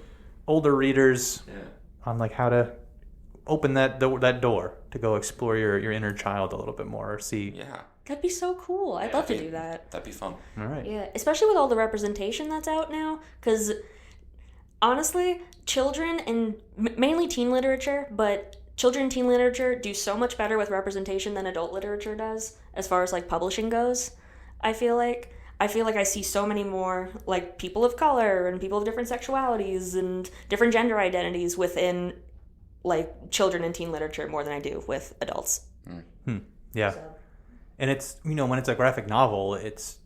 Speaker 1: older readers, on, like, how to open that door to go explore your inner child a little bit more, or see.
Speaker 2: Yeah.
Speaker 3: That'd be so cool. I'd love to do that.
Speaker 2: That'd be fun.
Speaker 1: All right.
Speaker 3: Yeah, especially with all the representation that's out now, because honestly, children and mainly teen literature, but children and teen literature do so much better with representation than adult literature does, as far as, like, publishing goes. I feel like I see so many more, like, people of color and people of different sexualities and different gender identities within, like, children and teen literature more than I do with adults.
Speaker 1: Yeah. So. And it's, you know, when it's a graphic novel,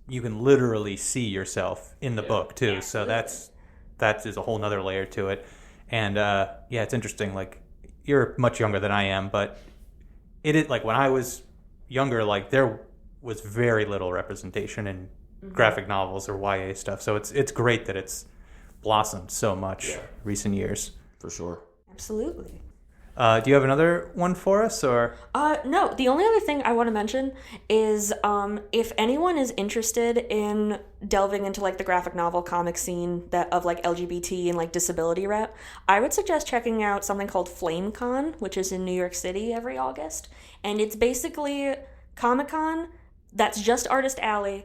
Speaker 1: you can literally see yourself in the book too. Absolutely. So that is a whole nother layer to it. And it's interesting. Like, you're much younger than I am, but it is, like, when I was younger, like, there was very little representation in graphic novels or YA stuff. So it's great that it's blossomed so much recent years.
Speaker 2: For sure.
Speaker 3: Absolutely.
Speaker 1: Do you have another one for us, or?
Speaker 3: No. The only other thing I want to mention is if anyone is interested in delving into, like, the graphic novel comic scene of, like, LGBT and, like, disability rep, I would suggest checking out something called FlameCon, which is in New York City every August. And it's basically Comic-Con that's just Artist Alley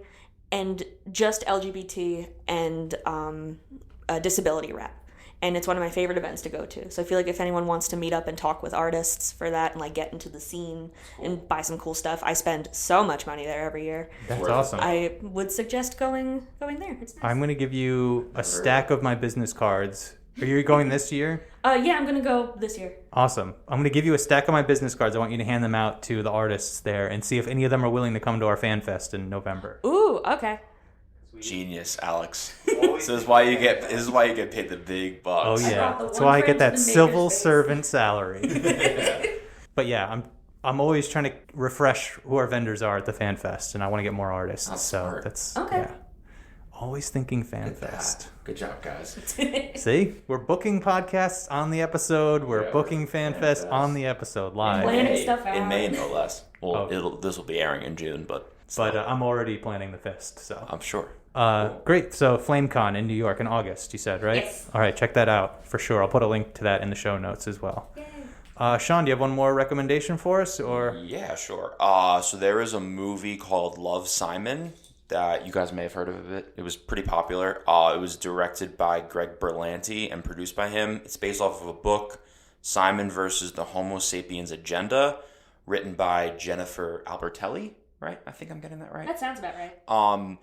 Speaker 3: and just LGBT and disability rep. And it's one of my favorite events to go to. So I feel like if anyone wants to meet up and talk with artists for that and, like, get into the scene and buy some cool stuff, I spend so much money there every year.
Speaker 1: That's awesome.
Speaker 3: I would suggest going there. It's nice.
Speaker 1: I'm going to give you a stack of my business cards. Are you going this year?
Speaker 3: Yeah, I'm going to go this year.
Speaker 1: Awesome. I'm going to give you a stack of my business cards. I want you to hand them out to the artists there and see if any of them are willing to come to our fan fest in November.
Speaker 3: Ooh, okay.
Speaker 2: Genius, Alex. This is why you get paid the big bucks.
Speaker 1: Oh yeah, that's why I get that civil servant salary. But yeah, I'm always trying to refresh who our vendors are at the fan fest, and I want to get more artists. That's smart. That's okay. Yeah. Always thinking fan fest.
Speaker 2: Good job, guys.
Speaker 1: See, we're booking podcasts on the episode. We're booking fan fest on the episode live.
Speaker 3: Planning stuff out
Speaker 2: in May, no less. Well, this will be airing in June, but
Speaker 1: I'm already planning the fest, so
Speaker 2: I'm sure.
Speaker 1: Great. So FlameCon in New York in August, you said, right?
Speaker 3: Yes.
Speaker 1: All right, check that out for sure. I'll put a link to that in the show notes as well. Yay. Sean, do you have one more recommendation for us, or?
Speaker 2: Yeah, sure. So there is a movie called Love, Simon that you guys may have heard of it. It was pretty popular. It was directed by Greg Berlanti and produced by him. It's based off of a book, Simon versus the Homo Sapiens Agenda, written by Jennifer Albertelli. Right? I think I'm getting that right.
Speaker 3: That sounds about right.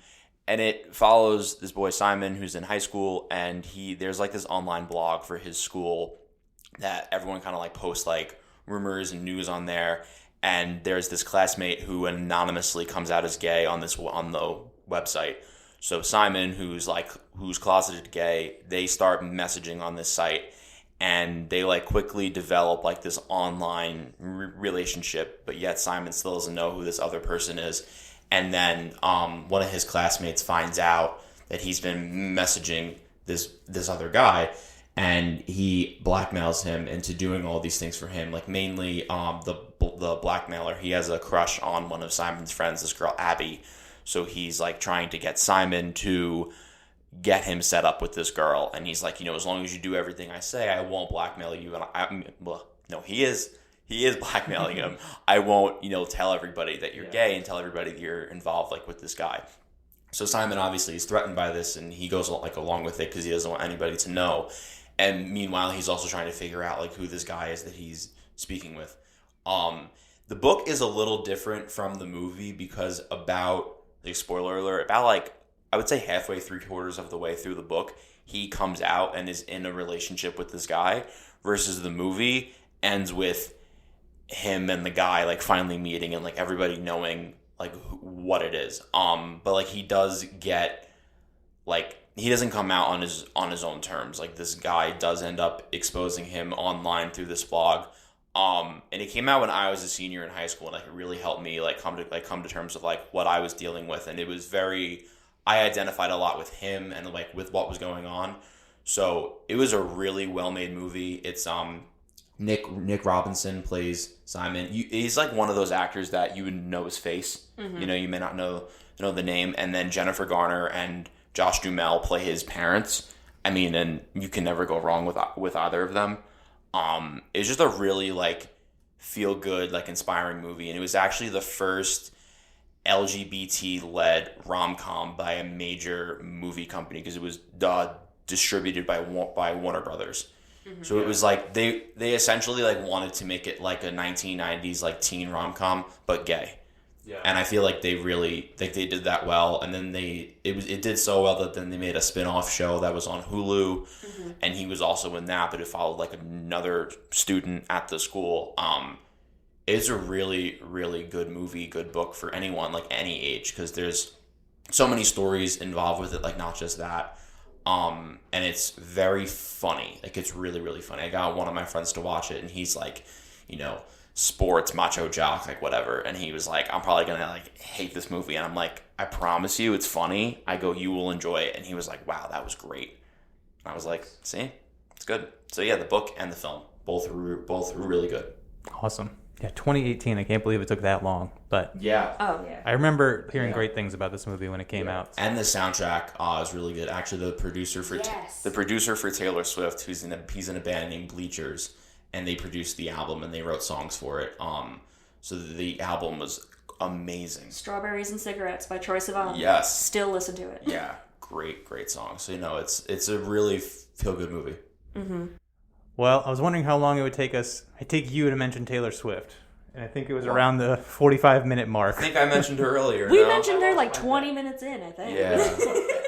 Speaker 2: And it follows this boy Simon who's in high school, and there's, like, this online blog for his school that everyone kind of, like, posts, like, rumors and news on there. And there's this classmate who anonymously comes out as gay on the website. So Simon, who's closeted gay, they start messaging on this site, and they, like, quickly develop, like, this online relationship, but yet Simon still doesn't know who this other person is. And then one of his classmates finds out that he's been messaging this other guy, and he blackmails him into doing all these things for him. Like, mainly the blackmailer, he has a crush on one of Simon's friends, this girl Abby. So he's, like, trying to get Simon to get him set up with this girl, and he's like, you know, as long as you do everything I say, I won't blackmail you. And he is blackmailing him. I won't, you know, tell everybody that you're gay and tell everybody that you're involved, like, with this guy. So Simon obviously is threatened by this, and he goes, like, along with it because he doesn't want anybody to know. and meanwhile he's also trying to figure out like who this guy is that he's speaking with. The book is a little different from the movie because spoiler alert, about like I would say halfway, 3/4 of the way through the book, he comes out and is in a relationship with this guy, versus the movie ends with him and the guy like finally meeting and like everybody knowing like what it is. But like he does get like he doesn't come out on his own terms. Like this guy does end up exposing him online through this blog. And it came out when I was a senior in high school, and like it really helped me like come to terms with like what I was dealing with, and it was I identified a lot with him and like with what was going on. So it was a really well made movie. It's Nick Robinson plays Simon. He's like one of those actors that you would know his face. Mm-hmm. You know, you may not know the name. And then Jennifer Garner and Josh Duhamel play his parents. I mean, and you can never go wrong with either of them. It's just a really like feel good, like inspiring movie, and it was actually the first LGBT led rom-com by a major movie company because it was distributed by Warner Brothers. Mm-hmm. So it was like they essentially like wanted to make it like a 1990s like teen rom-com but gay. Yeah. And I feel like they really they did that well, and then it did so well that then they made a spin-off show that was on Hulu, mm-hmm. and he was also in that, but it followed like another student at the school. It's a really, really good movie, good book for anyone, like any age, because there's so many stories involved with it, like not just that. And it's very funny. Like it's really, really funny. I got one of my friends to watch it, and he's like, you know, sports macho jock, like whatever, and he was like, I'm probably gonna like hate this movie, and I'm like, I promise you it's funny. I go, you will enjoy it. And he was like, wow, that was great. And I was like, see, it's good. So yeah, the book and the film both were really good.
Speaker 1: Awesome. Yeah, 2018. I can't believe it took that long, but
Speaker 2: yeah.
Speaker 3: Oh yeah.
Speaker 1: I remember hearing great things about this movie when it came out.
Speaker 2: And the soundtrack is really good. Actually, the producer for Taylor Swift, he's in a band named Bleachers, and they produced the album and they wrote songs for it. So the album was amazing.
Speaker 3: Strawberries and Cigarettes by Troye Sivan.
Speaker 2: Yes.
Speaker 3: Still listen to it.
Speaker 2: Yeah, great song. So it's a really feel good movie.
Speaker 3: Mm-hmm.
Speaker 1: Well, I was wondering how long it would take you to mention Taylor Swift. And I think it was around the 45-minute mark.
Speaker 2: I think I mentioned her earlier.
Speaker 3: We mentioned her like 20 minutes in, I think.
Speaker 2: Yeah.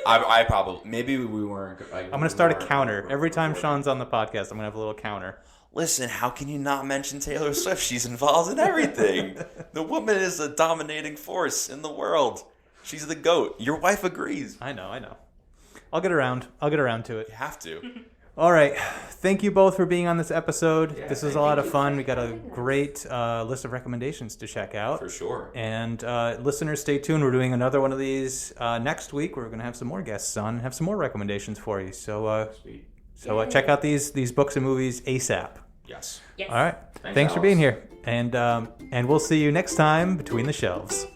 Speaker 2: I probably, maybe we weren't.
Speaker 1: I'm going to start a counter. Every time Sean's on the podcast, I'm going to have a little counter.
Speaker 2: Listen, how can you not mention Taylor Swift? She's involved in everything. The woman is a dominating force in the world. She's the GOAT. Your wife agrees.
Speaker 1: I know. I'll get around to it.
Speaker 2: You have to.
Speaker 1: All right. Thank you both for being on this episode. Yeah, this was a lot of fun. We got a great list of recommendations to check out.
Speaker 2: For sure.
Speaker 1: And listeners, stay tuned. We're doing another one of these next week. We're going to have some more guests on and have some more recommendations for you. So check out these books and movies ASAP.
Speaker 2: Yes.
Speaker 1: All right. Thanks for being here. And we'll see you next time between the shelves.